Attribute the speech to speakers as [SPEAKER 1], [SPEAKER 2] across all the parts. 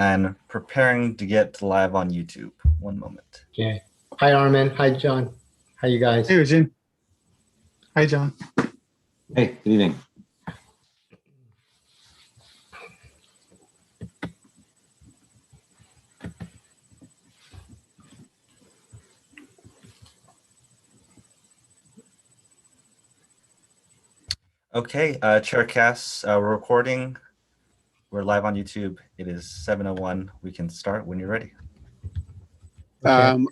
[SPEAKER 1] and preparing to get live on YouTube. One moment.
[SPEAKER 2] Okay. Hi, Armin. Hi, John. How you guys?
[SPEAKER 3] Hey, Eugene. Hi, John.
[SPEAKER 4] Hey, good evening.
[SPEAKER 1] Okay, Chaircast, we're recording. We're live on YouTube. It is 7:01. We can start when you're ready.
[SPEAKER 2] Okay.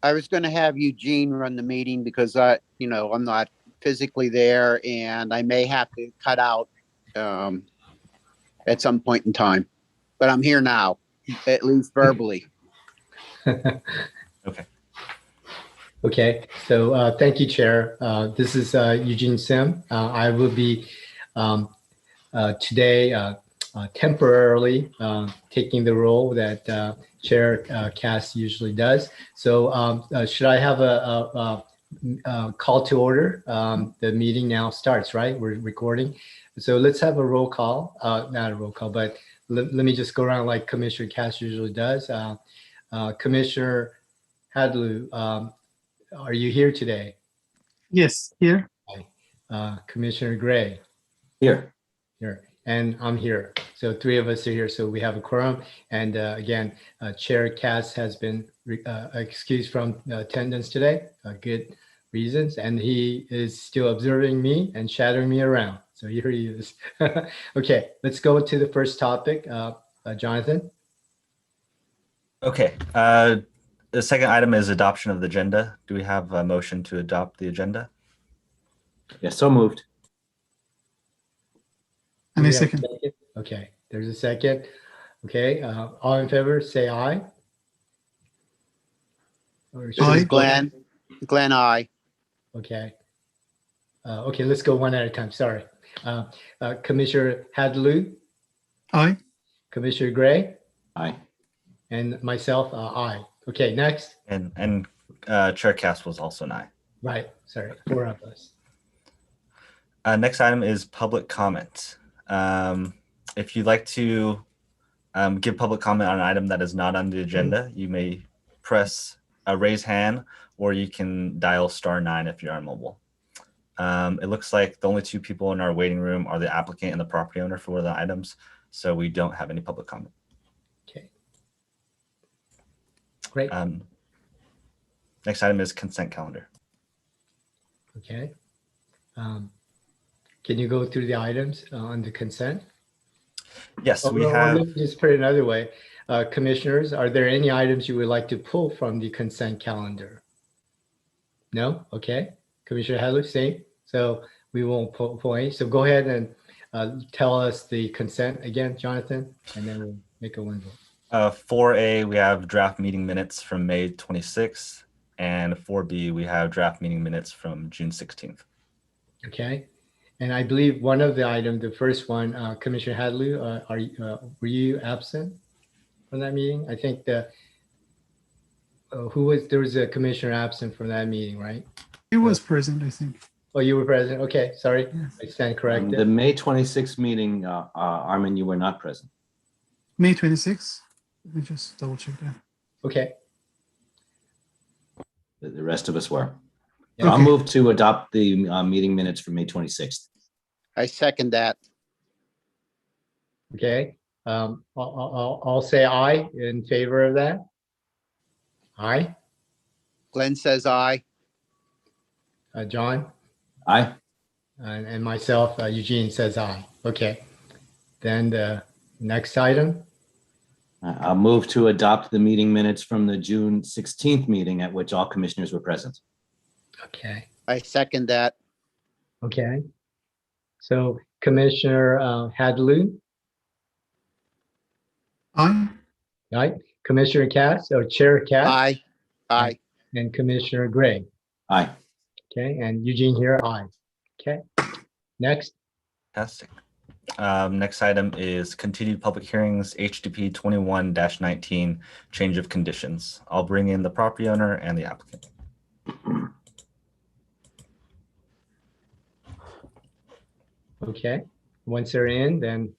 [SPEAKER 5] I was going to have Eugene run the meeting because I'm not physically there and I may have to cut out at some point in time, but I'm here now, at least verbally.
[SPEAKER 1] Okay.
[SPEAKER 2] Okay. So thank you, Chair. This is Eugene Sim. I will be today temporarily taking the role that Chair Cass usually does. So should I have a call to order? The meeting now starts, right? We're recording. So let's have a roll call. Not a roll call, but let me just go around like Commissioner Cass usually does. Commissioner Hadley, are you here today?
[SPEAKER 3] Yes, here.
[SPEAKER 2] Commissioner Gray?
[SPEAKER 4] Here.
[SPEAKER 2] Here. And I'm here. So three of us are here. So we have a quorum. And again, Chair Cass has been excused from attendance today. Good reasons. And he is still observing me and shadowing me around. So here he is. Okay, let's go to the first topic. Jonathan?
[SPEAKER 1] Okay. The second item is adoption of the agenda. Do we have a motion to adopt the agenda?
[SPEAKER 4] Yes, so moved.
[SPEAKER 3] And
[SPEAKER 2] Do
[SPEAKER 3] a
[SPEAKER 2] we have
[SPEAKER 3] second.
[SPEAKER 2] Okay, there's a second. Okay, all in favor, say aye. Or should
[SPEAKER 5] This
[SPEAKER 2] we
[SPEAKER 5] is
[SPEAKER 2] go-
[SPEAKER 5] Glenn, I.
[SPEAKER 2] Okay. Okay, let's go one at a time. Sorry. Commissioner Hadley,
[SPEAKER 3] Aye.
[SPEAKER 2] Commissioner Gray,
[SPEAKER 4] Aye.
[SPEAKER 2] and myself, aye. Okay, next.
[SPEAKER 1] And Chaircast was also an aye.
[SPEAKER 2] Right, sorry, four of us.
[SPEAKER 1] Next item is public comment. If you'd like to give public comment on an item that is not on the agenda, you may press a raise hand, or you can dial *9 if you're on mobile. It looks like the only two people in our waiting room are the applicant and the property owner for the items, so we don't have any public comment.
[SPEAKER 2] Okay. Great.
[SPEAKER 1] Next item is consent calendar.
[SPEAKER 2] Okay. Can you go through the items on the consent?
[SPEAKER 1] Yes, we
[SPEAKER 2] Or
[SPEAKER 1] have.
[SPEAKER 2] let me just put it another way. Commissioners, are there any items you would like to pull from the consent calendar? No? Okay. Commissioner Hadley, same. So we won't pull any. So go ahead and tell us the consent again, Jonathan, and then we'll make a one vote.
[SPEAKER 1] 4A, we have draft meeting minutes from May 26th, and 4B, we have draft meeting minutes from June 16th.
[SPEAKER 2] Okay. And I believe one of the items, the first one, Commissioner Hadley, were you absent from that meeting? I think there was a commissioner absent from that meeting, right?
[SPEAKER 3] He was present, I think.
[SPEAKER 2] Oh, you were present. Okay, sorry.
[SPEAKER 3] Yes.
[SPEAKER 2] I stand
[SPEAKER 4] The
[SPEAKER 2] corrected.
[SPEAKER 4] May 26th meeting, Armin, you were not present.
[SPEAKER 3] May 26th. Let me just double check that.
[SPEAKER 2] Okay.
[SPEAKER 4] The rest of us were.
[SPEAKER 2] Yeah.
[SPEAKER 4] So I'll
[SPEAKER 3] Okay.
[SPEAKER 4] move to adopt the meeting minutes for May 26th.
[SPEAKER 5] I second that.
[SPEAKER 2] Okay. I'll say aye in favor of that. Aye.
[SPEAKER 5] Glenn says aye.
[SPEAKER 2] John
[SPEAKER 4] Aye.
[SPEAKER 2] and myself, Eugene says aye. Okay. Then the next item.
[SPEAKER 4] I'll move to adopt the meeting minutes from the June 16th meeting at which all commissioners were present.
[SPEAKER 2] Okay.
[SPEAKER 5] I second that.
[SPEAKER 2] Okay. So Commissioner Hadley,
[SPEAKER 3] Aye.
[SPEAKER 2] right? Commissioner Cass or Chair Cass
[SPEAKER 5] Aye. Aye.
[SPEAKER 2] and Commissioner Gray.
[SPEAKER 4] Aye.
[SPEAKER 2] Okay. And Eugene here, aye. Okay. Next.
[SPEAKER 1] Fantastic. Next item is continued public hearings, HDP 21-19, change of conditions. I'll bring in the property owner and the applicant.
[SPEAKER 2] Okay. Once they're in, then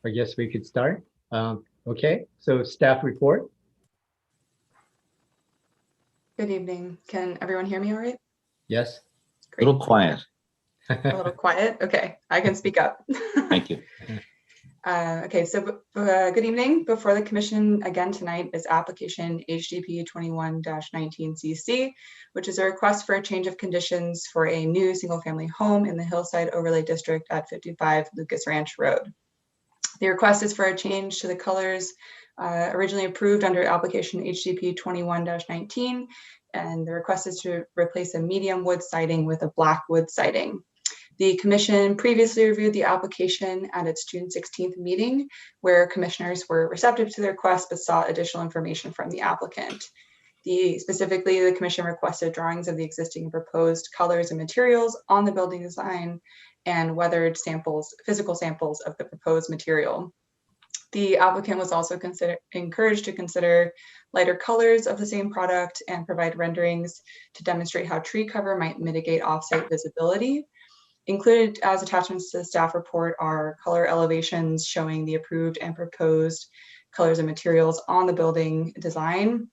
[SPEAKER 2] I guess we could start. Okay, so staff report.
[SPEAKER 6] Good evening. Can everyone hear me all right?
[SPEAKER 2] Yes.
[SPEAKER 4] A
[SPEAKER 6] Great.
[SPEAKER 4] little quiet.
[SPEAKER 6] A little quiet. Okay, I can speak up.
[SPEAKER 4] Thank you.
[SPEAKER 6] Okay, so good evening. Before the commission again tonight is application HDP 21-19CC, which is a request for a change of conditions for a new single-family home in the Hillside Overlay District at 55 Lucas Ranch Road. The request is for a change to the colors originally approved under application HDP 21-19, and the request is to replace a medium wood siding with a black wood siding. The commission previously reviewed the application at its June 16th meeting, where commissioners were receptive to the request but sought additional information from the applicant. Specifically, the commission requested drawings of the existing and proposed colors and materials on the building design and weathered samples, physical samples of the proposed material. The applicant was also encouraged to consider lighter colors of the same product and provide renderings to demonstrate how tree cover might mitigate offsite visibility. Included as attachments to the staff report are color elevations showing the approved and proposed colors and materials on the building design.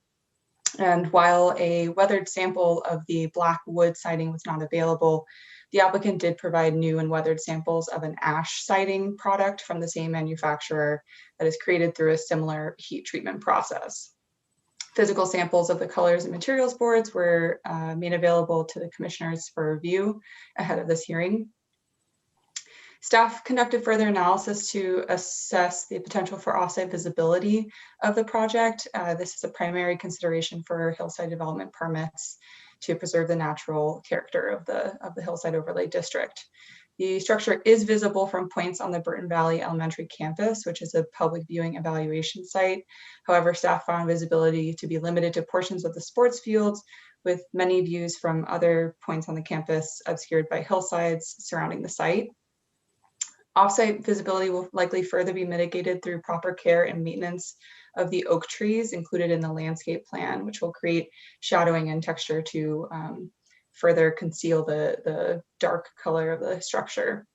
[SPEAKER 6] And while a weathered sample of the black wood siding was not available, the applicant did provide new and weathered samples of an ash siding product from the same manufacturer that is created through a similar heat treatment process. Physical samples of the colors and materials boards were made available to the commissioners for review ahead of this hearing. Staff conducted further analysis to assess the potential for offsite visibility of the project. This is a primary consideration for hillside development permits to preserve the natural character of the Hillside Overlay District. The structure is visible from points on the Burton Valley Elementary campus, which is a public viewing evaluation site. However, staff found visibility to be limited to portions of the sports fields, with many views from other points on the campus obscured by hillsides surrounding the site. Offsite visibility will likely further be mitigated through proper care and maintenance of the oak trees included in the landscape plan, which will create shadowing and texture to further conceal the dark color of the structure.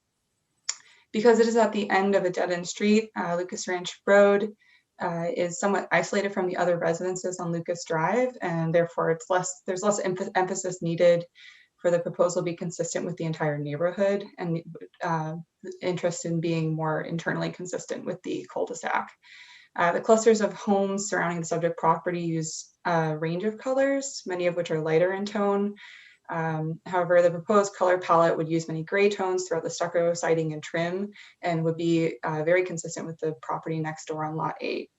[SPEAKER 6] Because it is at the end of a dead-end street, Lucas Ranch Road is somewhat isolated from the other residences on Lucas Drive, and therefore there's less emphasis needed for the proposal to be consistent with the entire neighborhood and interest in being more internally consistent with the cul-de-sac. The clusters of homes surrounding the subject property use a range of colors, many of which are lighter in tone. However, the proposed color palette would use many gray tones throughout the stucco siding and trim and would be very consistent with the property next door on Lot 8.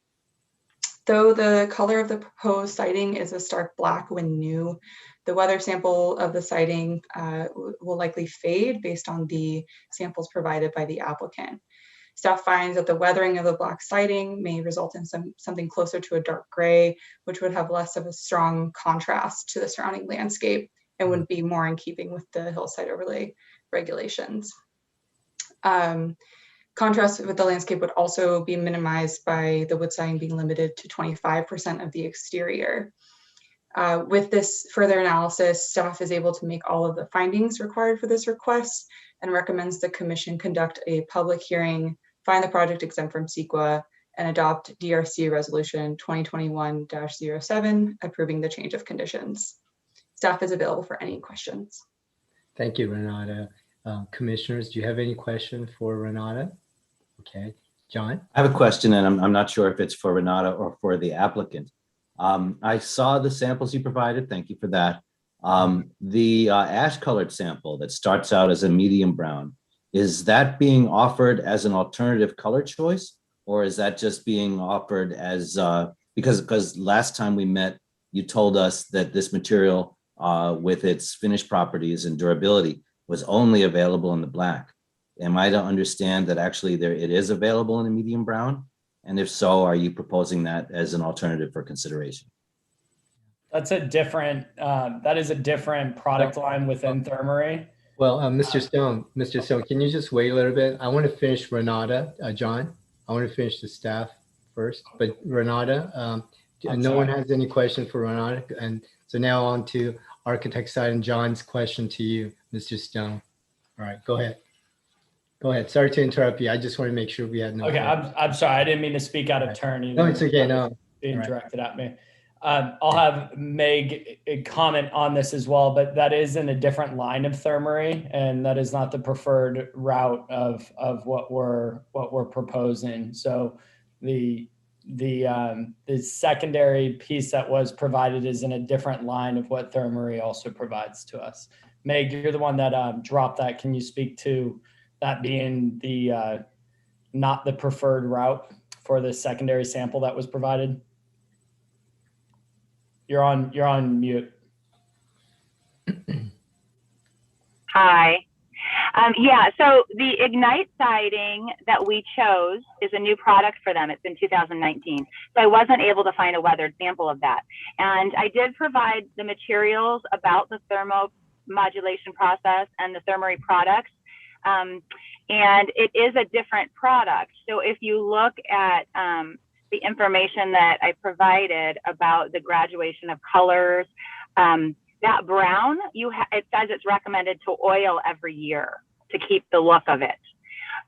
[SPEAKER 6] Though the color of the proposed siding is a stark black when new, the weather sample of the siding will likely fade based on the samples provided by the applicant. Staff finds that the weathering of the black siding may result in something closer to a dark gray, which would have less of a strong contrast to the surrounding landscape and would be more in keeping with the hillside overlay regulations. Contrast with the landscape would also be minimized by the wood siding being limited to 25% of the exterior. With this further analysis, staff is able to make all of the findings required for this request and recommends the commission conduct a public hearing, find the project exempt from CEQA, and adopt DRC Resolution 2021-07, approving the change of conditions. Staff is available for any questions.
[SPEAKER 2] Thank you, Renata. Commissioners, do you have any question for Renata? Okay, John?
[SPEAKER 4] I have a question, and I'm not sure if it's for Renata or for the applicant. I saw the samples you provided. Thank you for that. The ash-colored sample that starts out as a medium brown, is that being offered as an alternative color choice, or is that just being offered as, because last time we met, you told us that this material with its finished properties and durability was only available in the black. Am I to understand that actually it is available in a medium brown? And if so, are you proposing that as an alternative for consideration?
[SPEAKER 7] That's a different, that is a different product line within Thermaray.
[SPEAKER 2] Well, Mr. Stone, can you just wait a little bit? I want to finish Renata, John. I want to finish the staff first, but Renata, no one has any question for Renata. And so now on to architect side and John's question to you, Mr. Stone. All right, go ahead. Go ahead. Sorry to interrupt you. I just want to make sure we had no.
[SPEAKER 7] Okay, I'm sorry. I didn't mean to speak out of
[SPEAKER 2] Right.
[SPEAKER 7] turn.
[SPEAKER 2] No, it's okay. No.
[SPEAKER 7] Being
[SPEAKER 2] All right.
[SPEAKER 7] directed at me. I'll have Meg comment on this as well, but that is in a different line of Thermary, and that is not the preferred route of what we're proposing. So the secondary piece that was provided is in a different line of what Thermary also provides to us. Meg, you're the one that dropped that. Can you speak to that being the not the preferred route for the secondary sample that was provided? You're on mute.
[SPEAKER 8] Hi. Yeah, so the Ignite siding that we chose is a new product for them. It's in 2019. So I wasn't able to find a weathered sample of that. And I did provide the materials about the thermomodulation process and the Thermary products. And it is a different product. So if you look at the information that I provided about the graduation of colors, that brown, it says it's recommended to oil every year to keep the look of it.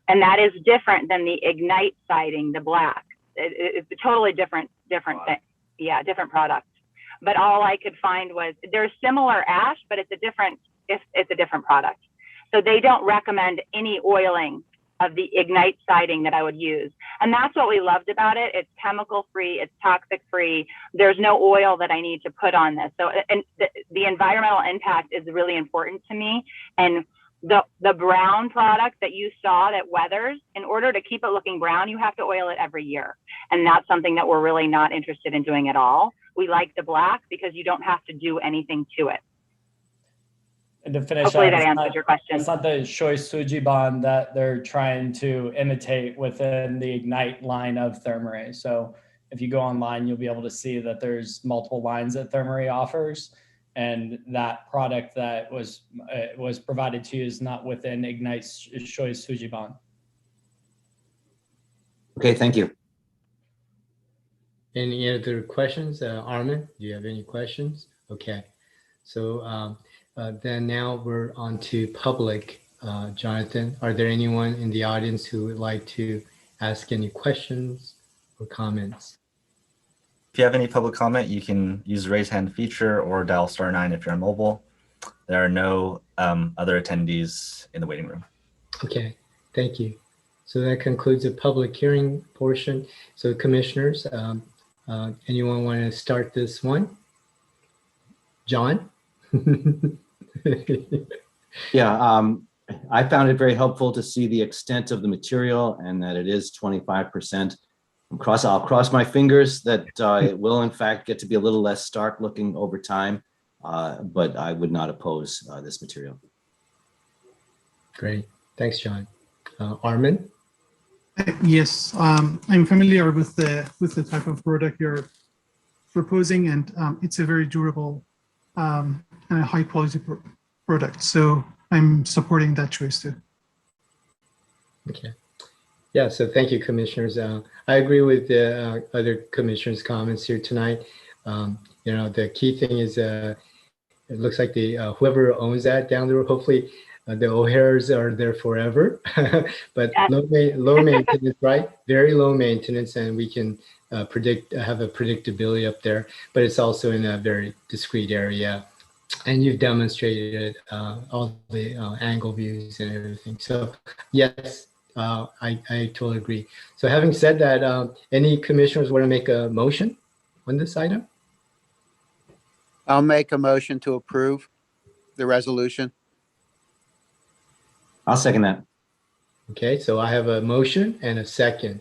[SPEAKER 8] And that is different than the Ignite siding, the black. It's a totally different thing. Yeah, different product. But all I could find was there's similar ash, but it's a different product. So they don't recommend any oiling of the Ignite siding that I would use. And that's what we loved about it. It's chemical free, it's toxic free. There's no oil that I need to put on this. So, and the environmental impact is really important to me. And the brown product that you saw that weathers, in order to keep it looking brown, you have to oil it every year. And that's something that we're really not interested in doing at all. We like the black because you don't have to do anything to it.
[SPEAKER 7] And to finish,
[SPEAKER 8] hopefully that answers your question.
[SPEAKER 7] It's not the Shoei Sujiban that they're trying to imitate within the Ignite line of Thermaray. So if you go online, you'll be able to see that there's multiple lines that Thermaray offers, and that product that was provided to you is not within Ignite's Shoei Sujiban.
[SPEAKER 4] Okay, thank you.
[SPEAKER 2] Any other questions? Armin, do you have any questions? Okay. So then now we're on to public. Jonathan, are there anyone in the audience who would like to ask any questions or comments?
[SPEAKER 1] If you have any public comment, you can use the raise hand feature or dial *9 if you're on mobile. There are no other attendees in the waiting room.
[SPEAKER 2] Okay, thank you. So that concludes the public hearing portion. So commissioners, anyone want to start this one? John?
[SPEAKER 4] Yeah, I found it very helpful to see the extent of the material and that it is 25%. I'll cross my fingers that it will in fact get to be a little less stark looking over time, but I would not oppose this material.
[SPEAKER 2] Great, thanks, John. Armin?
[SPEAKER 3] Yes, I'm familiar with the type of product you're proposing, and it's a very durable and a high quality product. So I'm supporting that choice too.
[SPEAKER 2] Okay. Yeah, so thank you, commissioners. I agree with the other commissioners' comments here tonight. The key thing is it looks like the whoever owns that down the road, hopefully the O'Hares are there forever, but low maintenance, right? Very low maintenance, and we can have a predictability up there, but it's also in a very discrete area. And you've demonstrated all the angle views and everything. So yes, I totally agree. So having said that, any commissioners want to make a motion on this item?
[SPEAKER 5] I'll make a motion to approve the resolution.
[SPEAKER 4] I'll second that.
[SPEAKER 2] Okay, so I have a motion and a second.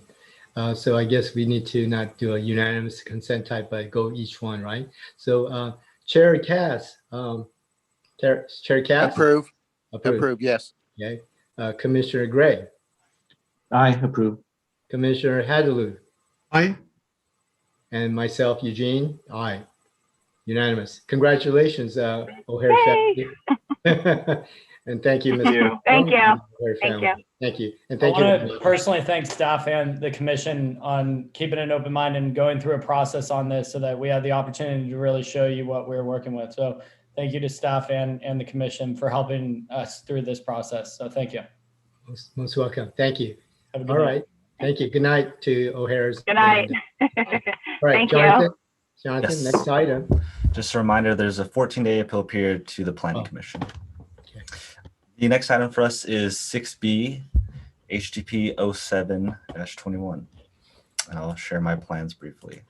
[SPEAKER 2] So I guess we need to not do a unanimous consent type, but go each one, right? So Chair Cass, Chair Cass?
[SPEAKER 5] Approve. Approve, yes.
[SPEAKER 2] Okay. Commissioner Gray?
[SPEAKER 4] I approve.
[SPEAKER 2] Commissioner Hadaloo?
[SPEAKER 3] Aye.
[SPEAKER 2] And myself, Eugene? Aye. Unanimous. Congratulations, O'Hare family. And thank you, Mr.
[SPEAKER 8] Thank you.
[SPEAKER 2] Thank you. Thank you. And
[SPEAKER 7] I
[SPEAKER 2] thank you.
[SPEAKER 7] want to personally thank staff and the commission on keeping an open mind and going through a process on this so that we had the opportunity to really show you what we're working with. So thank you to staff and the commission for helping us through this process. So thank you.
[SPEAKER 2] Most welcome. Thank you.
[SPEAKER 7] Have a good
[SPEAKER 2] All
[SPEAKER 7] night.
[SPEAKER 2] right. Thank you. Good night to O'Hare's.
[SPEAKER 8] Good night.
[SPEAKER 2] All right,
[SPEAKER 8] Thank
[SPEAKER 2] Jonathan.
[SPEAKER 8] you.
[SPEAKER 2] Jonathan,
[SPEAKER 1] Yes.
[SPEAKER 2] next item.
[SPEAKER 1] Just a reminder, there's a 14-day appeal period to the Planning
[SPEAKER 2] Oh.
[SPEAKER 1] Commission.
[SPEAKER 2] Okay.
[SPEAKER 1] The next item for us is 6B, HDP 07-21. And I'll share my plans briefly.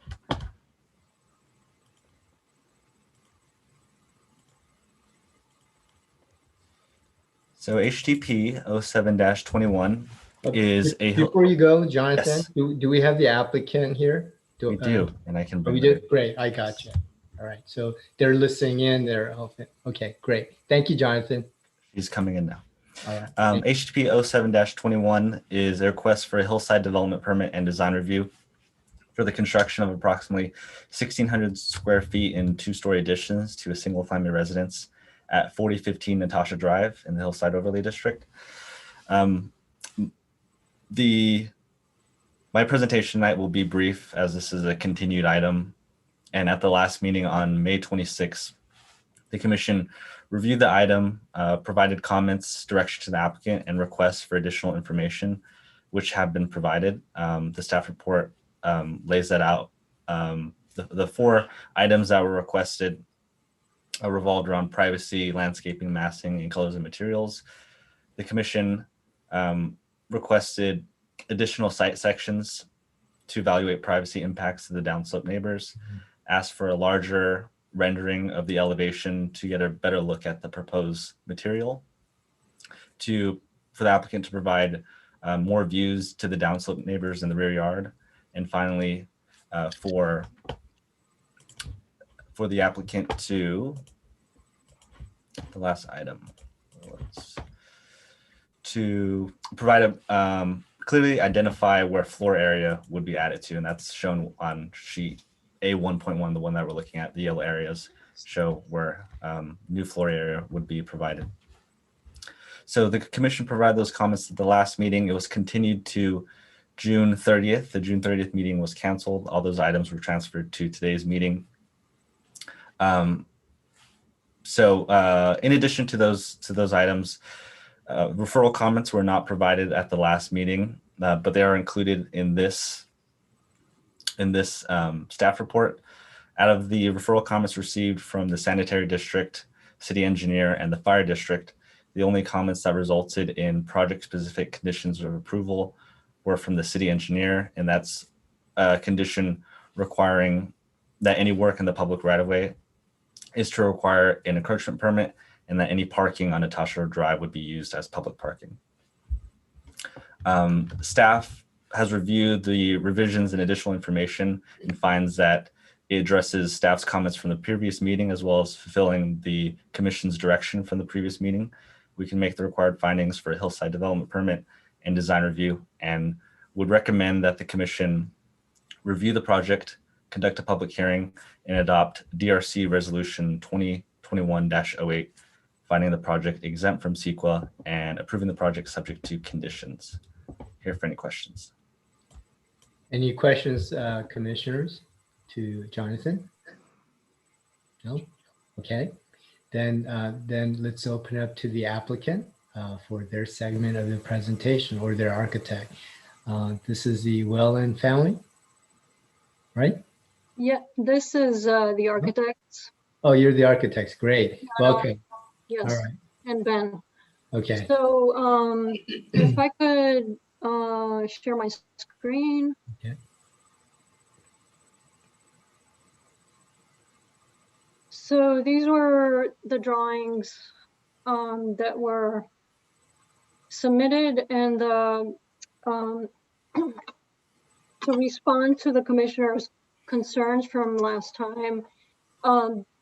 [SPEAKER 1] So HDP 07-21 is a
[SPEAKER 2] Before you go, Jonathan,
[SPEAKER 1] Yes.
[SPEAKER 2] do we have the applicant here?
[SPEAKER 1] we do, and I can
[SPEAKER 2] Oh,
[SPEAKER 1] bring
[SPEAKER 2] we
[SPEAKER 1] them
[SPEAKER 2] did? Great. I got you. All right. So they're listening in. They're open. Okay, great. Thank you, Jonathan.
[SPEAKER 1] He's coming in now.
[SPEAKER 2] All right.
[SPEAKER 1] HDP 07-21 is a request for a hillside development permit and design review for the construction of approximately 1,600 square feet in two-story additions to a single-family residence at 4015 Natasha Drive in the Hillside Overlay District. My presentation tonight will be brief as this is a continued item. And at the last meeting on May 26th, the commission reviewed the item, provided comments, direction to the applicant, and requests for additional information, which have been provided. The staff report lays that out. The four items that were requested revolved around privacy, landscaping, massing, and colors and materials. The commission requested additional site sections to evaluate privacy impacts to the downslope neighbors, asked for a larger rendering of the elevation to get a better look at the proposed material, for the applicant to provide more views to the downslope neighbors in the rear yard, and finally for the applicant to, the last item, to provide a clearly identify where floor area would be added to, and that's shown on sheet A1.1, the one that we're looking at. The yellow areas show where new floor area would be provided. So the commission provided those comments at the last meeting. It was continued to June 30th. The June 30th meeting was canceled. All those items were transferred to today's meeting. So in addition to those items, referral comments were not provided at the last meeting, but they are included in this staff report. Out of the referral comments received from the sanitary district, city engineer, and the fire district, the only comments that resulted in project-specific conditions of approval were from the city engineer, and that's a condition requiring that any work in the public right-of-way is to require an encroachment permit, and that any parking on Natasha Drive would be used as public parking. Staff has reviewed the revisions and additional information and finds that it addresses staff's comments from the previous meeting as well as fulfilling the commission's direction from the previous meeting. We can make the required findings for a hillside development permit and design review, and would recommend that the commission review the project, conduct a public hearing, and adopt DRC Resolution 2021-08, finding the project exempt from CEQA and approving the project subject to conditions. Here for any questions.
[SPEAKER 2] Any questions, commissioners, to Jonathan? No? Okay. Then let's open up to the applicant for their segment of the presentation, or their architect. This is the Wellen family, right?
[SPEAKER 9] Yeah, this is the architects.
[SPEAKER 2] Oh, you're the architects. Great. Welcome.
[SPEAKER 9] Yes,
[SPEAKER 2] All right.
[SPEAKER 9] and Ben.
[SPEAKER 2] Okay.
[SPEAKER 9] So if I could share my screen.
[SPEAKER 2] Okay.
[SPEAKER 9] So these were the drawings that were submitted, and to respond to the commissioner's concerns from last time,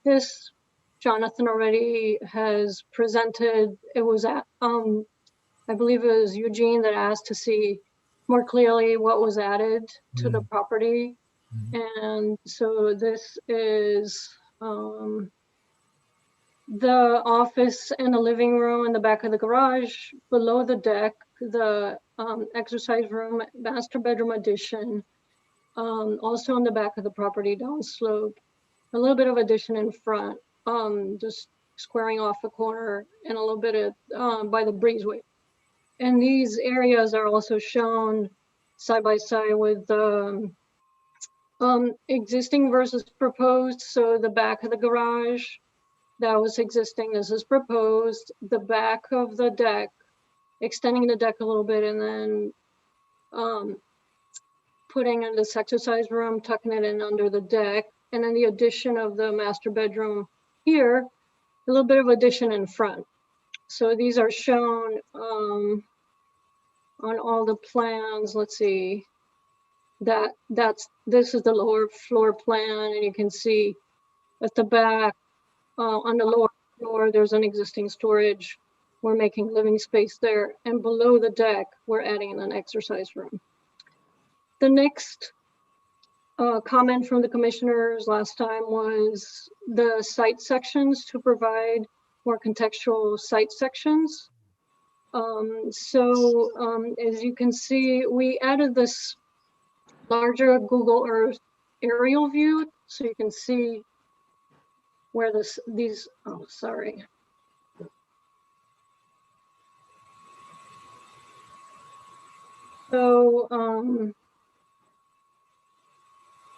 [SPEAKER 9] this Jonathan already has presented. It was at, I believe it was Eugene that asked to see more clearly what was added to the property. And so this is the office and the living room in the back of the garage, below the deck, the exercise room, master bedroom addition, also on the back of the property downslope, a little bit of addition in front, just squaring off the corner, and a little bit of by the breezeway And these areas are also shown side by side with existing versus proposed. So the back of the garage, that was existing, this is proposed. The back of the deck, extending the deck a little bit, and then putting in this exercise room, tucking it in under the deck, and then the addition of the master bedroom here, a little bit of addition in front. So these are shown on all the plans. Let's see, this is the lower floor plan, and you can see at the back on the lower floor there's an existing storage. We're making living space there, and below the deck we're adding an exercise room. The next comment from the commissioners last time was the site sections, to provide more contextual site sections. As you can see, we added this larger Google Earth aerial view, so you can see where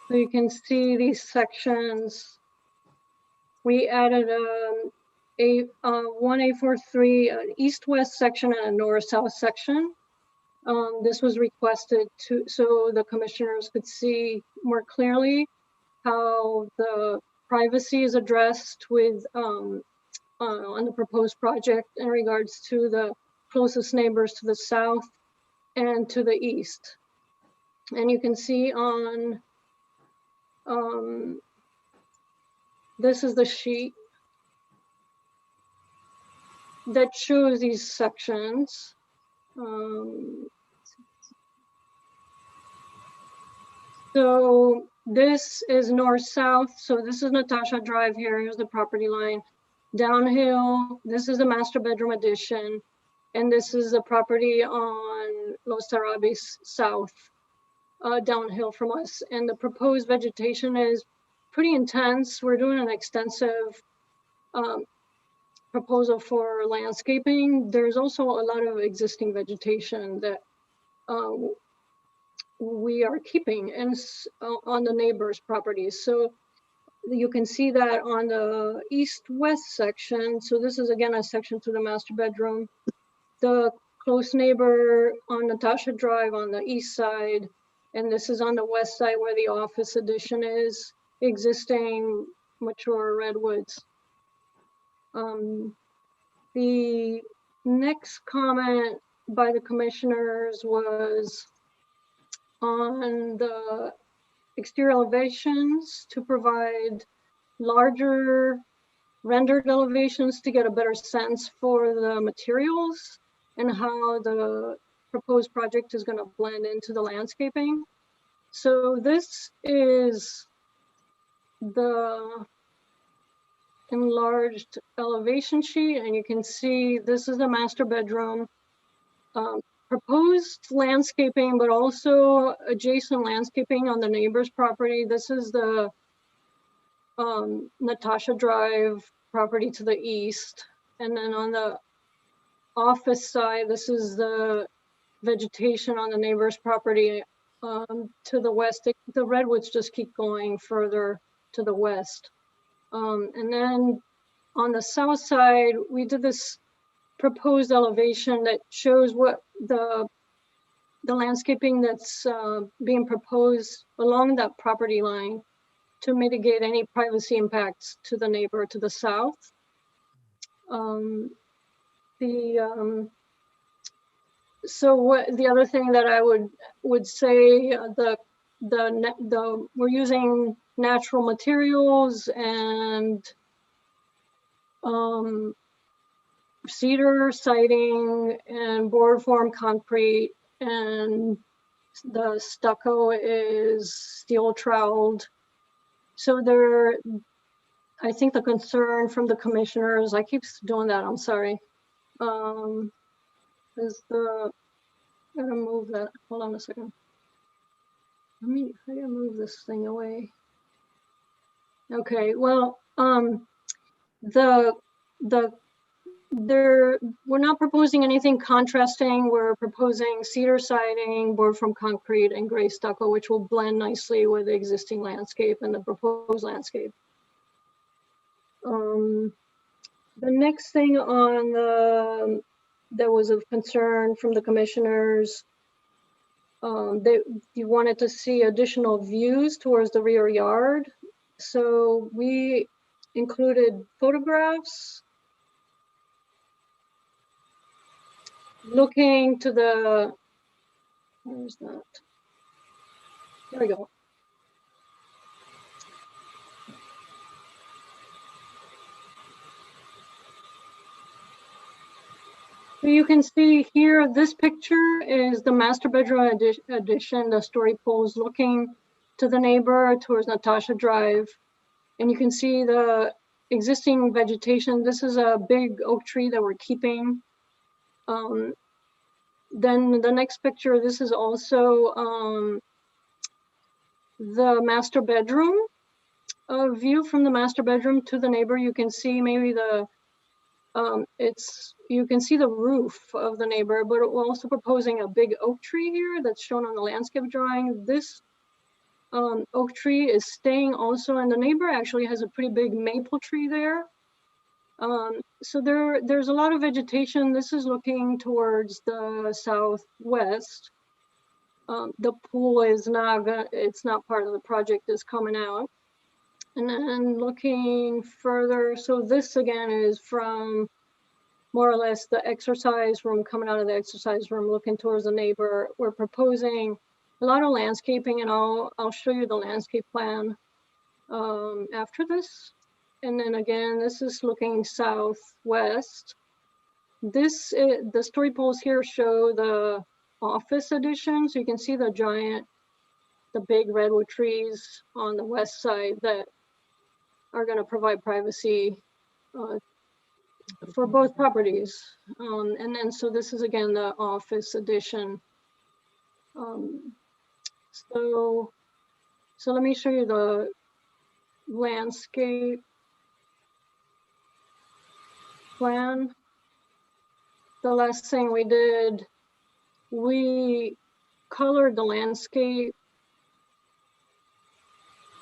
[SPEAKER 9] so you can see these sections. We added one A43, an east-west section and a north-south section. This was requested so the commissioners could see more clearly how the privacy is addressed with on the proposed project in regards to the closest neighbors to the south and to the east. And you can see on this is the sheet that shows these sections. So this is north-south. So this is Natasha Drive here. Here's the property line. Downhill, this is the master bedroom addition. And this is the property on Los Tarabis south, downhill from us. And the proposed vegetation is pretty intense. We're doing an extensive proposal for landscaping. There's also a lot of existing vegetation that we are keeping and on the neighbors' properties. So you can see that on the east-west section. So this is again a section to the master bedroom. The close neighbor on Natasha Drive on the east side, and this is on the west side where the office addition is, existing mature redwoods. The next comment by the commissioners was on the exterior elevations, to provide larger rendered elevations to get a better sense for the materials and how the proposed project is going to blend into the landscaping. So this is the enlarged elevation sheet, and you can see this is the master bedroom. Proposed landscaping, but also adjacent landscaping on the neighbor's property. This is the Natasha Drive property to the east. And then on the office side, this is the vegetation on the neighbor's property to the west. The redwoods just keep going further to the west. And then on the south side, we did this proposed elevation that shows what the landscaping that's being proposed along that property line to mitigate any privacy impacts to the neighbor to the south. So what the other thing that I would say, we're using natural materials and cedar siding and board form concrete, and the stucco is steel troweled. So I think the concern from the commissioners, I keep doing that, I'm sorry, is gotta move that, hold on a second. I gotta move this thing away. Okay, well, the we're not proposing anything contrasting. We're proposing cedar siding, board from concrete, and gray stucco, which will blend nicely with the existing landscape and the proposed landscape. The next thing on there was a concern from the commissioners. You wanted to see additional views towards the rear yard. So we included photographs looking to the, where's that? There we go. So you can see here, this picture is the master bedroom addition, the story poles looking to the neighbor towards Natasha Drive. And you can see the existing vegetation. This is a big oak tree that we're keeping. Then the next picture, this is also the master bedroom. A view from the master bedroom to the neighbor. You can see maybe the you can see the roof of the neighbor, but we're also proposing a big oak tree here that's shown on the landscape drawing. This oak tree is staying also, and the neighbor actually has a pretty big maple tree there. So there's a lot of vegetation. This is looking towards the southwest. The pool is it's not part of the project, is coming out. And then looking further, so this again is from more or less the exercise room, coming out of the exercise room, looking towards the neighbor. We're proposing a lot of landscaping, and I'll show you the landscape plan after this. And then again, this is looking southwest. The story poles here show the office addition. So you can see the big redwood trees on the west side that are going to provide privacy for both properties. And then, so this is again the office addition. So let me show you the landscape plan. The last thing we did, we colored the landscape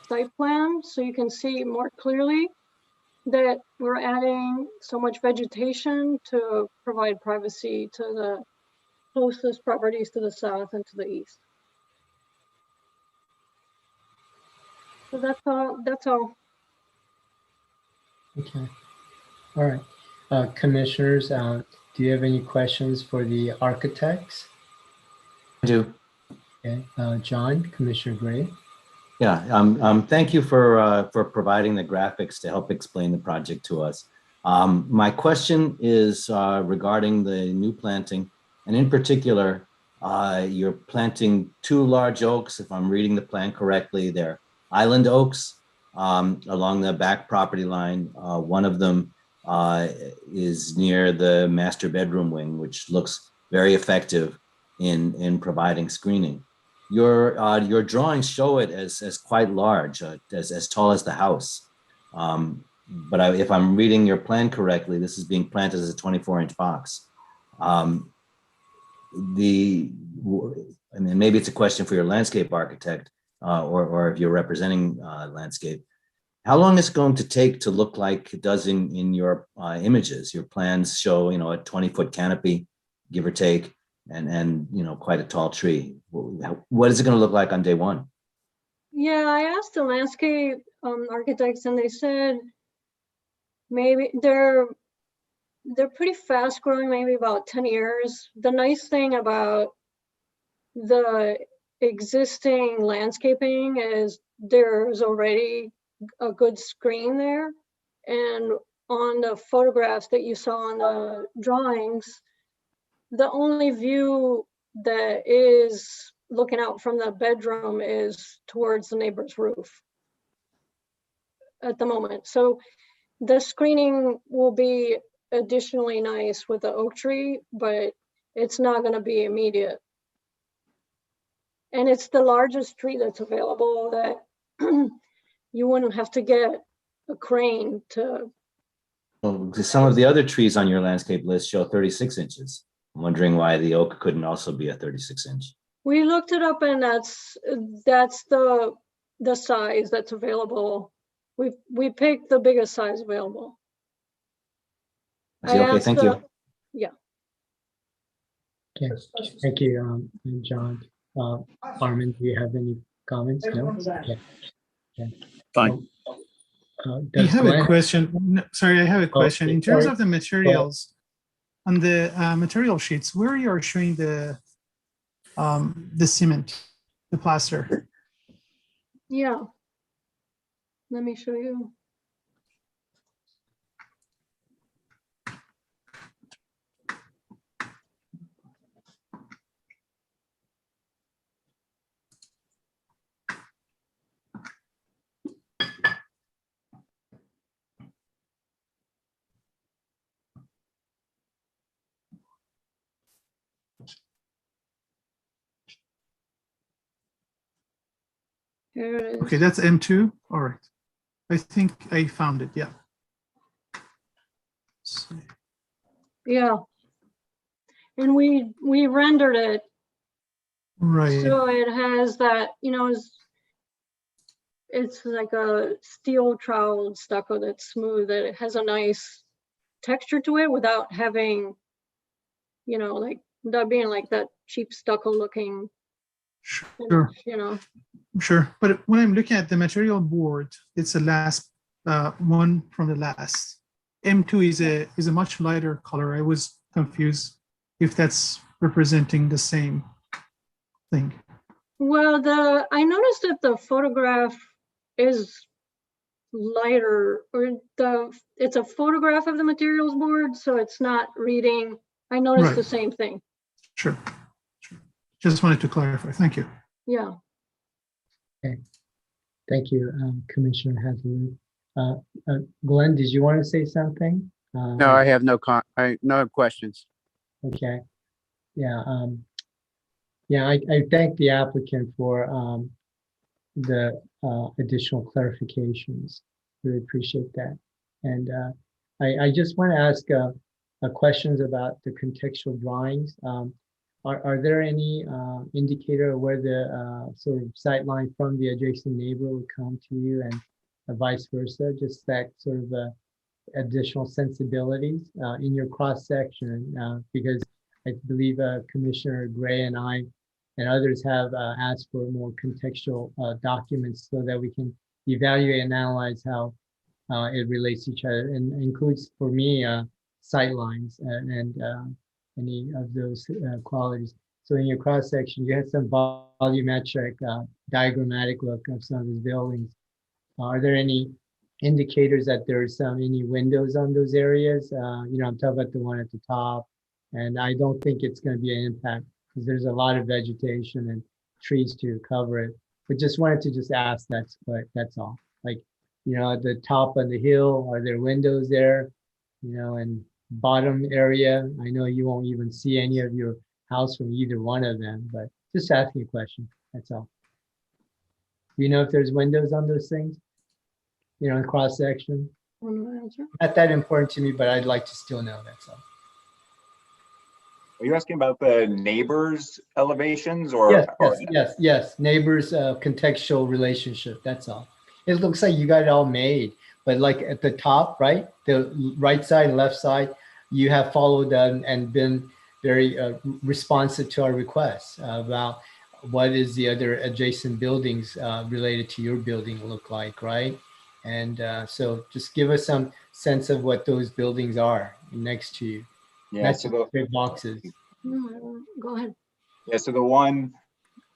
[SPEAKER 9] site plan so you can see more clearly that we're adding so much vegetation to provide privacy to the closest properties to the south and to the east. So that's all.
[SPEAKER 2] Okay. All right. Commissioners, do you have any questions for the architects?
[SPEAKER 4] I do.
[SPEAKER 2] Okay. John, Commissioner Gray.
[SPEAKER 4] Yeah, thank you for providing the graphics to help explain the project to us. My question is regarding the new planting, and in particular, you're planting 2 large oaks. If I'm reading the plan correctly, they're island oaks along the back property line. One of them is near the master bedroom wing, which looks very effective in providing screening. Your drawings show it as quite large, as tall as the house. But if I'm reading your plan correctly, this is being planted as a 24-inch box. And maybe it's a question for your landscape architect, or if you're representing landscape. How long is it going to take to look like it does in your images? Your plans show, a 20-foot canopy, give or take, and quite a tall tree. What is it going to look like on day one?
[SPEAKER 9] Yeah, I asked the landscape architects, and they said maybe they're pretty fast growing, maybe about 10 years. The nice thing about the existing landscaping is there's already a good screen there, and on the photographs that you saw on the drawings, the only view that is looking out from the bedroom is towards the neighbor's roof at the moment. So the screening will be additionally nice with the oak tree, but it's not going to be immediate. And it's the largest tree that's available that you wouldn't have to get a crane to
[SPEAKER 4] Well, some of the other trees on your landscape list show 36 inches. I'm wondering why the oak couldn't also be a 36 inch.
[SPEAKER 9] We looked it up and that's the size that's available. We picked the biggest size available.
[SPEAKER 4] I see. Okay,
[SPEAKER 9] asked
[SPEAKER 4] thank you.
[SPEAKER 2] Okay, thank you, John. Armin, do you have any comments? No? Okay.
[SPEAKER 10] Fine.
[SPEAKER 3] I
[SPEAKER 2] Does
[SPEAKER 3] have a
[SPEAKER 2] Glenn-
[SPEAKER 3] question. No, sorry, I have a question. In terms
[SPEAKER 2] sorry.
[SPEAKER 3] of the materials, on the material sheets, where you are showing the cement, the plaster.
[SPEAKER 9] Yeah. Let me show you. Here it is.
[SPEAKER 3] Okay, that's M2. All right. I think I found it. Yeah. So,
[SPEAKER 9] Yeah. And we rendered it
[SPEAKER 3] right.
[SPEAKER 9] so it has that, it's like a steel trowel stucco that's smooth, that it has a nice texture to it without having, like without being like that cheap stucco looking
[SPEAKER 3] Sure.
[SPEAKER 9] finish,
[SPEAKER 3] Sure. But when I'm looking at the material board, it's the last one from the last. M2 is a much lighter color. I was confused if that's representing the same thing.
[SPEAKER 9] Well, I noticed that the photograph is lighter, or it's a photograph of the materials board, so it's not reading. I noticed
[SPEAKER 3] Right.
[SPEAKER 9] the same thing.
[SPEAKER 3] Sure. Just wanted to clarify. Thank you.
[SPEAKER 9] Yeah.
[SPEAKER 2] Thank you, Commissioner Hazelwood. Glenn, did you want to say something?
[SPEAKER 5] No, I have no questions.
[SPEAKER 2] Okay. Yeah. I thank the applicant for the additional clarifications. Really appreciate that. And I just want to ask questions about the contextual drawings. Are there any indicator of where the sort of sight line from the adjacent neighbor would come to you, and vice versa? Just that sort of additional sensibilities in your cross section, because I believe Commissioner Gray and I and others have asked for more contextual documents so that we can evaluate and analyze how it relates to each other, and includes for me sight lines and any of those qualities. So in your cross section, you had some volumetric, diagrammatic look of some of these buildings. Are there any indicators that there's any windows on those areas? I'm talking about the one at the top, and I don't think it's going to be an impact because there's a lot of vegetation and trees to cover it. But just wanted to just ask that, but that's all. Like, at the top of the hill, are there windows there? And bottom area, I know you won't even see any of your house from either one of them, but just asking a question, that's all. Do you know if there's windows on those things? In cross section? Not that important to me, but I'd like to still know, that's all.
[SPEAKER 10] Are you asking about the neighbors' elevations or?
[SPEAKER 2] Yes. Neighbors' contextual relationship, that's all. It looks like you got it all made, but like at the top, right? The right side and left side, you have followed and been very responsive to our requests about what is the other adjacent buildings related to your building look like, right? And so just give us some sense of what those buildings are next to you.
[SPEAKER 10] Yeah,
[SPEAKER 2] That's
[SPEAKER 10] so
[SPEAKER 2] just big boxes.
[SPEAKER 9] No, go ahead.
[SPEAKER 10] Yeah, so the one,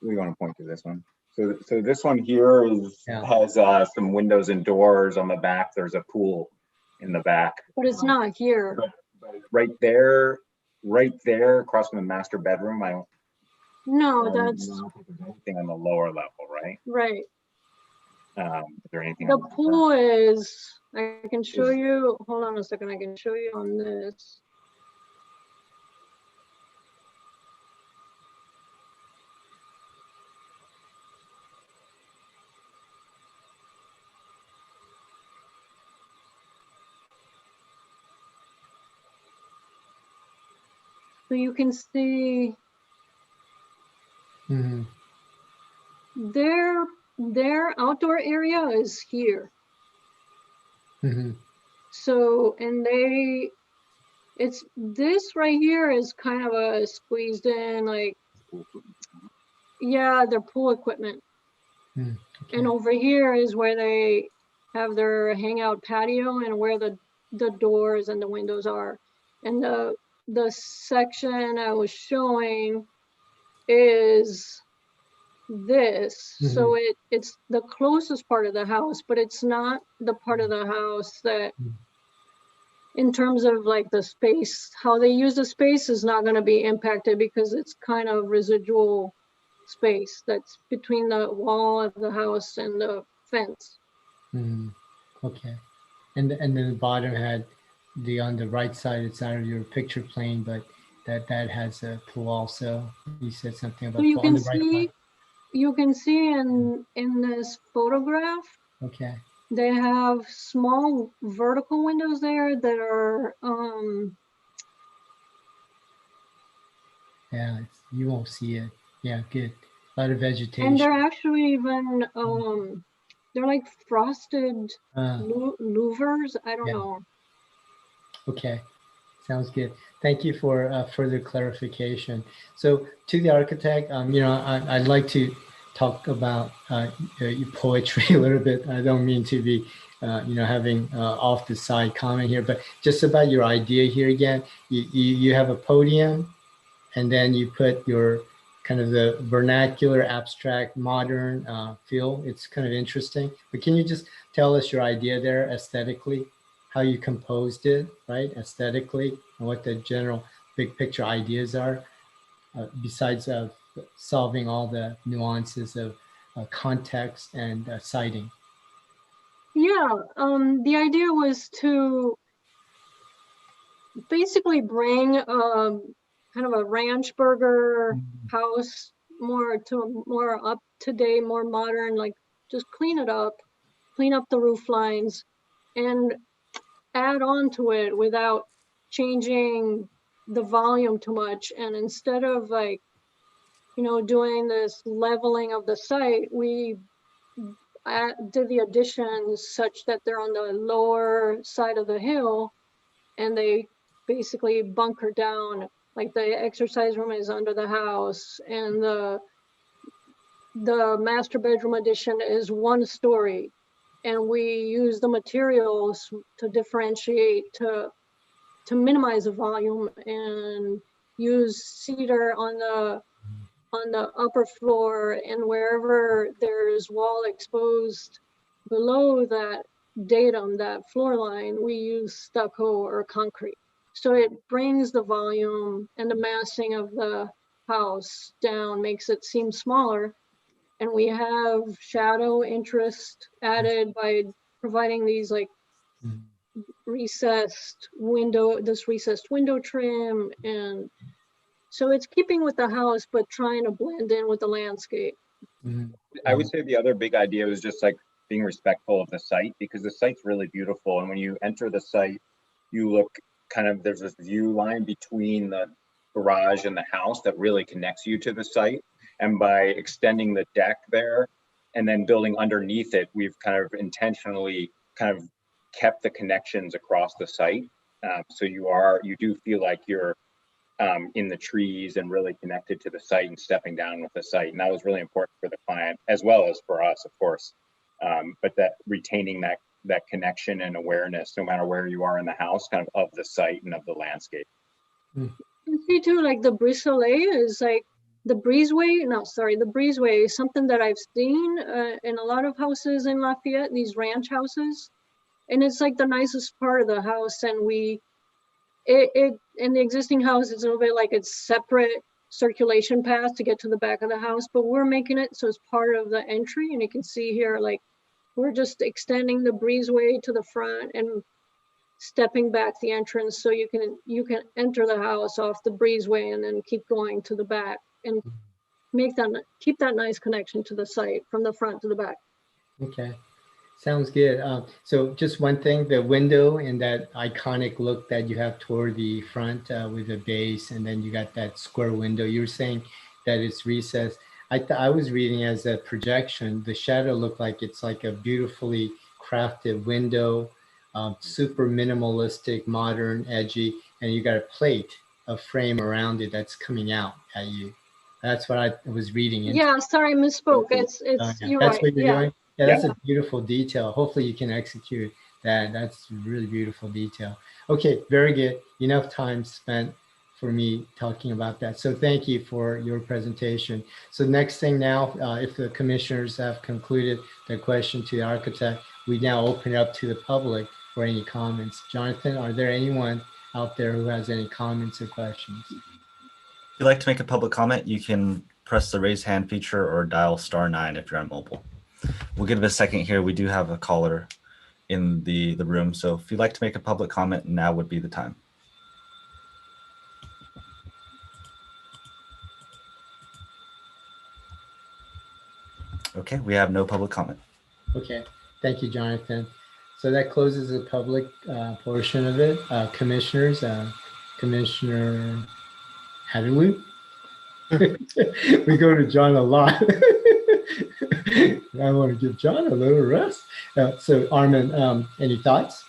[SPEAKER 10] we want to point to this one. So this one here has some windows and doors on the back. There's a pool in the back.
[SPEAKER 9] But it's not here.
[SPEAKER 10] But right there, across from the master bedroom, I don't.
[SPEAKER 9] No,
[SPEAKER 10] I don't think there's anything on the lower level, right?
[SPEAKER 9] right.
[SPEAKER 10] Is there anything?
[SPEAKER 9] The pool is, I can show you, hold on a second, I can show you on this. So you can see
[SPEAKER 2] Mhm.
[SPEAKER 9] their outdoor area is here.
[SPEAKER 2] Mhm.
[SPEAKER 9] So, and it's this right here is kind of a squeezed in, like, yeah, their pool equipment.
[SPEAKER 2] Mm,
[SPEAKER 9] And over here is where they have their hangout patio and where the doors and the windows are. And the section I was showing is this. So it's the closest part of the house, but it's not the part of the house that, in terms of like the space, how they use the space is not going to be impacted because it's kind of residual space that's between the wall of the house and the fence.
[SPEAKER 2] Mhm. Okay. And then the bottom had on the right side, it's out of your picture plane, but that has a pool also. You said something
[SPEAKER 9] So
[SPEAKER 2] about
[SPEAKER 9] you
[SPEAKER 2] pool on
[SPEAKER 9] can
[SPEAKER 2] the right side.
[SPEAKER 9] see in this photograph,
[SPEAKER 2] Okay.
[SPEAKER 9] they have small vertical windows there that are
[SPEAKER 2] Yeah, you won't see it. Yeah, good. A lot of
[SPEAKER 9] and
[SPEAKER 2] vegetation.
[SPEAKER 9] they're actually even they're like frosted
[SPEAKER 2] Uh,
[SPEAKER 9] louvers. I don't
[SPEAKER 2] yeah.
[SPEAKER 9] know.
[SPEAKER 2] Okay. Sounds good. Thank you for further clarification. So to the architect, I'd like to talk about your poetry a little bit. I don't mean to be, having off the side comment here, but just about your idea here again. You have a podium, and then you put your kind of the vernacular, abstract, modern feel. It's kind of interesting. But can you just tell us your idea there aesthetically? How you composed it, right? Aesthetically, and what the general big picture ideas are, besides solving all the nuances of context and citing.
[SPEAKER 9] Yeah, the idea was to basically bring kind of a ranch burger house more to a more up to date, more modern, like just clean it up, clean up the roof lines, and add on to it without changing the volume too much. And instead of like, doing this leveling of the site, we did the additions such that they're on the lower side of the hill and they basically bunker down. Like the exercise room is under the house and the master bedroom addition is 1 story. And we use the materials to differentiate to minimize the volume and use cedar on the upper floor, and wherever there's wall exposed below that datum, that floor line, we use stucco or concrete. So it brings the volume and the massing of the house down, makes it seem smaller. And we have shadow interest added by providing these like recessed window trim, and so it's keeping with the house but trying to blend in with the landscape.
[SPEAKER 10] I would say the other big idea was just like being respectful of the site, because the site's really beautiful, and when you enter the site, you look kind of, there's this view line between the garage and the house that really connects you to the site. And by extending the deck there and then building underneath it, we've kind of intentionally kind of kept the connections across the site. So you do feel like you're in the trees and really connected to the site and stepping down with the site. And that was really important for the client as well as for us, of course. But that retaining that connection and awareness, no matter where you are in the house, kind of the site and of the landscape.
[SPEAKER 9] You see too, like the Brisolet is like the breezeway is something that I've seen in a lot of houses in Lafayette, these ranch houses. And it's like the nicest part of the house. And it in the existing house, it's a little bit like it's separate circulation paths to get to the back of the house, but we're making it so it's part of the entry. And you can see here, like we're just extending the breezeway to the front and stepping back the entrance so you can enter the house off the breezeway and then keep going to the back and keep that nice connection to the site from the front to the back.
[SPEAKER 2] Okay. Sounds good. So just one thing, the window and that iconic look that you have toward the front with the base, and then you got that square window. You're saying that it's recessed. I was reading as a projection. The shadow looked like it's like a beautifully crafted window, super minimalistic, modern, edgy, and you got a plate, a frame around it that's coming out at you. That's what I was reading into.
[SPEAKER 9] Yeah, sorry, misspoke. It's,
[SPEAKER 2] Yeah.
[SPEAKER 9] you're
[SPEAKER 2] That's
[SPEAKER 9] right.
[SPEAKER 2] what you're
[SPEAKER 9] Yeah.
[SPEAKER 2] doing? Yeah, that's a beautiful detail. Hopefully you can execute that. That's really beautiful detail. Okay, very good. Enough time spent for me talking about that. So thank you for your presentation. So next thing now, if the commissioners have concluded their question to the architect, we now open it up to the public for any comments. Jonathan, are there anyone out there who has any comments or questions?
[SPEAKER 1] If you'd like to make a public comment, you can press the raise hand feature or dial *9 if you're on mobile. We'll give it a second here. We do have a caller in the room. So if you'd like to make a public comment, now would be the time. Okay, we have no public comment.
[SPEAKER 2] Okay, thank you, Jonathan. So that closes the public portion of it. Commissioners, Commissioner Hadley. We go to John a lot. I want to give John a little rest. So Armin, any thoughts?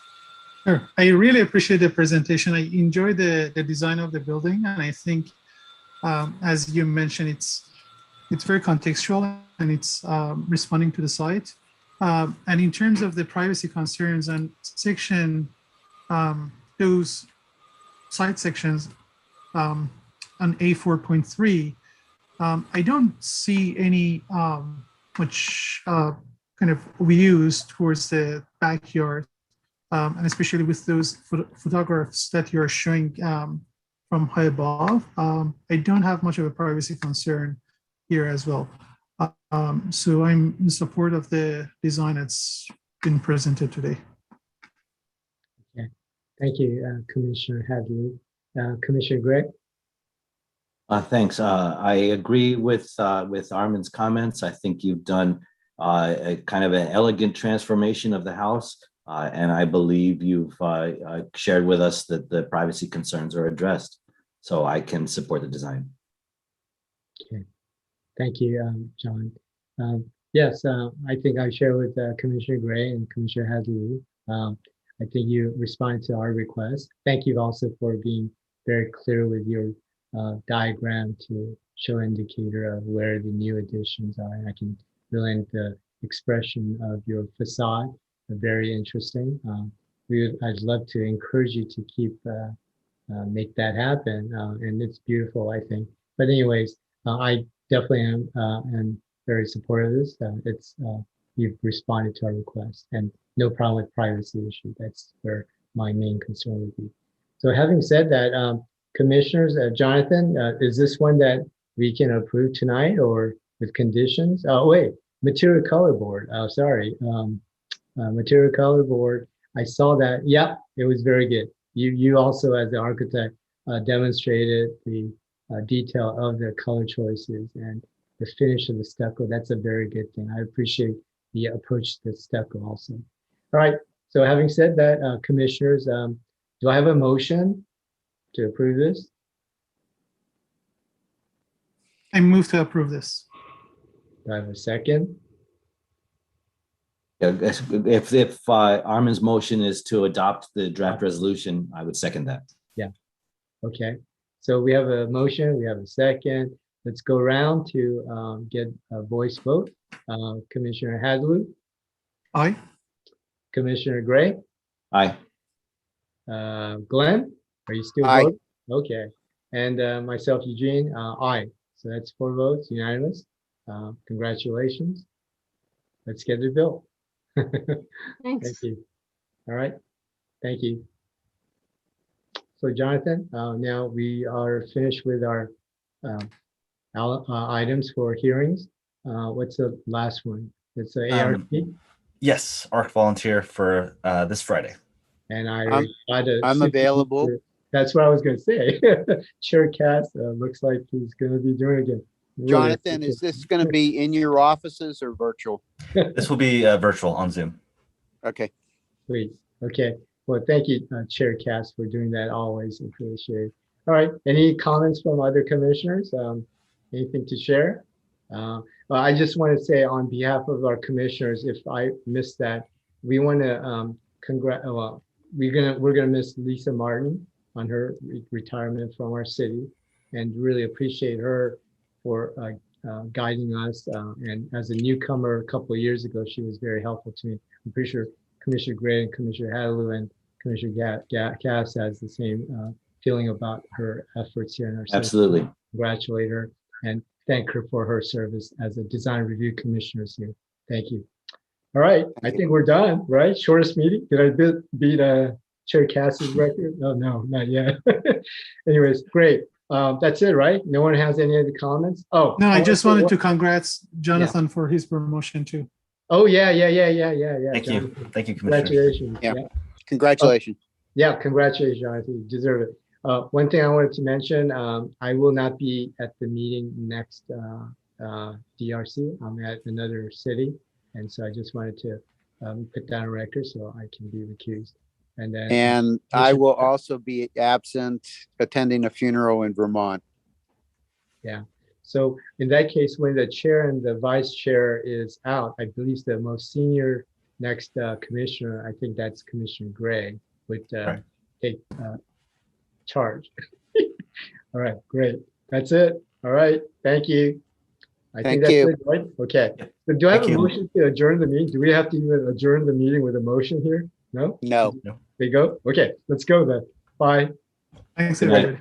[SPEAKER 3] Sure. I really appreciate the presentation. I enjoy the design of the building, and I think, as you mentioned, it's very contextual and it's responding to the site. And in terms of the privacy concerns and section, those site sections on A4.3, I don't see any much kind of views towards the backyard, and especially with those photographs that you're showing from high above. I don't have much of a privacy concern here as well. So I'm in support of the design that's been presented today.
[SPEAKER 2] Okay, thank you, Commissioner Hadley. Commissioner Gray?
[SPEAKER 4] Thanks. I agree with Armin's comments. I think you've done a kind of an elegant transformation of the house. And I believe you've shared with us that the privacy concerns are addressed. So I can support the design.
[SPEAKER 2] Okay, thank you, John. Yes, I think I share with Commissioner Gray and Commissioner Hadley. I think you responded to our request. Thank you also for being very clear with your diagram to show indicator of where the new additions are. And I can relate the expression of your facade. Very interesting. I'd love to encourage you to keep make that happen, and it's beautiful, I think. But anyways, I definitely am very supportive of this. You've responded to our request, and no problem with privacy issue. That's where my main concern would be. So having said that, commissioners, Jonathan, is this one that we can approve tonight or with conditions? Oh wait, material color board. Oh, sorry. Material color board. I saw that. Yeah, it was very good. You also, as the architect, demonstrated the detail of the color choices and the finish of the stucco. That's a very good thing. I appreciate the approach to the stucco also. All right. So having said that, commissioners, do I have a motion to approve this?
[SPEAKER 3] I move to approve this.
[SPEAKER 2] Do I have a second?
[SPEAKER 4] Yeah, if Armin's motion is to adopt the draft resolution, I would second that.
[SPEAKER 2] Yeah. Okay. So we have a motion, we have a second. Let's go around to get a voice vote. Commissioner Hadley,
[SPEAKER 3] Aye.
[SPEAKER 2] Commissioner Gray,
[SPEAKER 4] Aye.
[SPEAKER 2] Glenn, are you still
[SPEAKER 5] Aye.
[SPEAKER 2] voting? Okay. And myself, Eugene, aye. So that's 4 votes, unanimous. Congratulations. Let's get it built.
[SPEAKER 9] Thanks.
[SPEAKER 2] Thank you. All right. Thank you. So Jonathan, now we are finished with our items for hearings. What's the last one? It's a ARP.
[SPEAKER 1] Yes, ARC volunteer for this Friday.
[SPEAKER 2] And I'm
[SPEAKER 5] available.
[SPEAKER 2] That's what I was going to say. Chair Cass looks like he's going to be doing it again. Really
[SPEAKER 5] Jonathan, is this going to be in your offices or virtual?
[SPEAKER 1] This will be virtual on Zoom.
[SPEAKER 5] Okay.
[SPEAKER 2] Please. Okay. Well, thank you, Chair Cass, for doing that. Always appreciate. All right. Any comments from other commissioners? Anything to share? Well, I just want to say on behalf of our commissioners, if I missed that, we want to well, we're gonna miss Lisa Martin on her retirement from our city, and really appreciate her for guiding us. And as a newcomer a couple of years ago, she was very helpful to me. I'm pretty sure Commissioner Gray and Commissioner Hadley and Commissioner Cass has the same feeling about her efforts here in our city.
[SPEAKER 4] Absolutely.
[SPEAKER 2] Congratulate her and thank her for her service as a design review commissioner here. Thank you. All right, I think we're done, right? Shortest meeting. Did I beat Chair Cass's record? No, not yet. Anyways, great. That's it, right? No one has any other comments? Oh,
[SPEAKER 3] No, I just wanted to congrats Jonathan for his promotion too.
[SPEAKER 2] Oh, yeah.
[SPEAKER 1] Thank you.
[SPEAKER 2] Jonathan.
[SPEAKER 1] Thank you, Commissioner.
[SPEAKER 2] Congratulations.
[SPEAKER 5] Yeah. Congratulations.
[SPEAKER 2] Yeah, congratulations, Jonathan. You deserve it. One thing I wanted to mention, I will not be at the meeting next DRC. I'm at another city. And so I just wanted to put that on record so I can be recused. And then
[SPEAKER 5] And I will also be absent attending a funeral in Vermont.
[SPEAKER 2] yeah. So in that case, when the chair and the vice chair is out, I believe the most senior next commissioner, I think that's Commissioner Gray, would
[SPEAKER 1] Right.
[SPEAKER 2] take charge. All right, great. That's it. All right, thank you. I think
[SPEAKER 5] Thank
[SPEAKER 2] that's
[SPEAKER 5] you.
[SPEAKER 2] it, right? Okay. So do I have
[SPEAKER 1] Thank
[SPEAKER 2] a
[SPEAKER 1] you.
[SPEAKER 2] motion to adjourn the meeting? Do we have to even adjourn the meeting with a motion here? No?
[SPEAKER 5] No.
[SPEAKER 2] There you go. Okay, let's go then. Bye.
[SPEAKER 3] Thanks,
[SPEAKER 4] Good night.
[SPEAKER 3] everybody.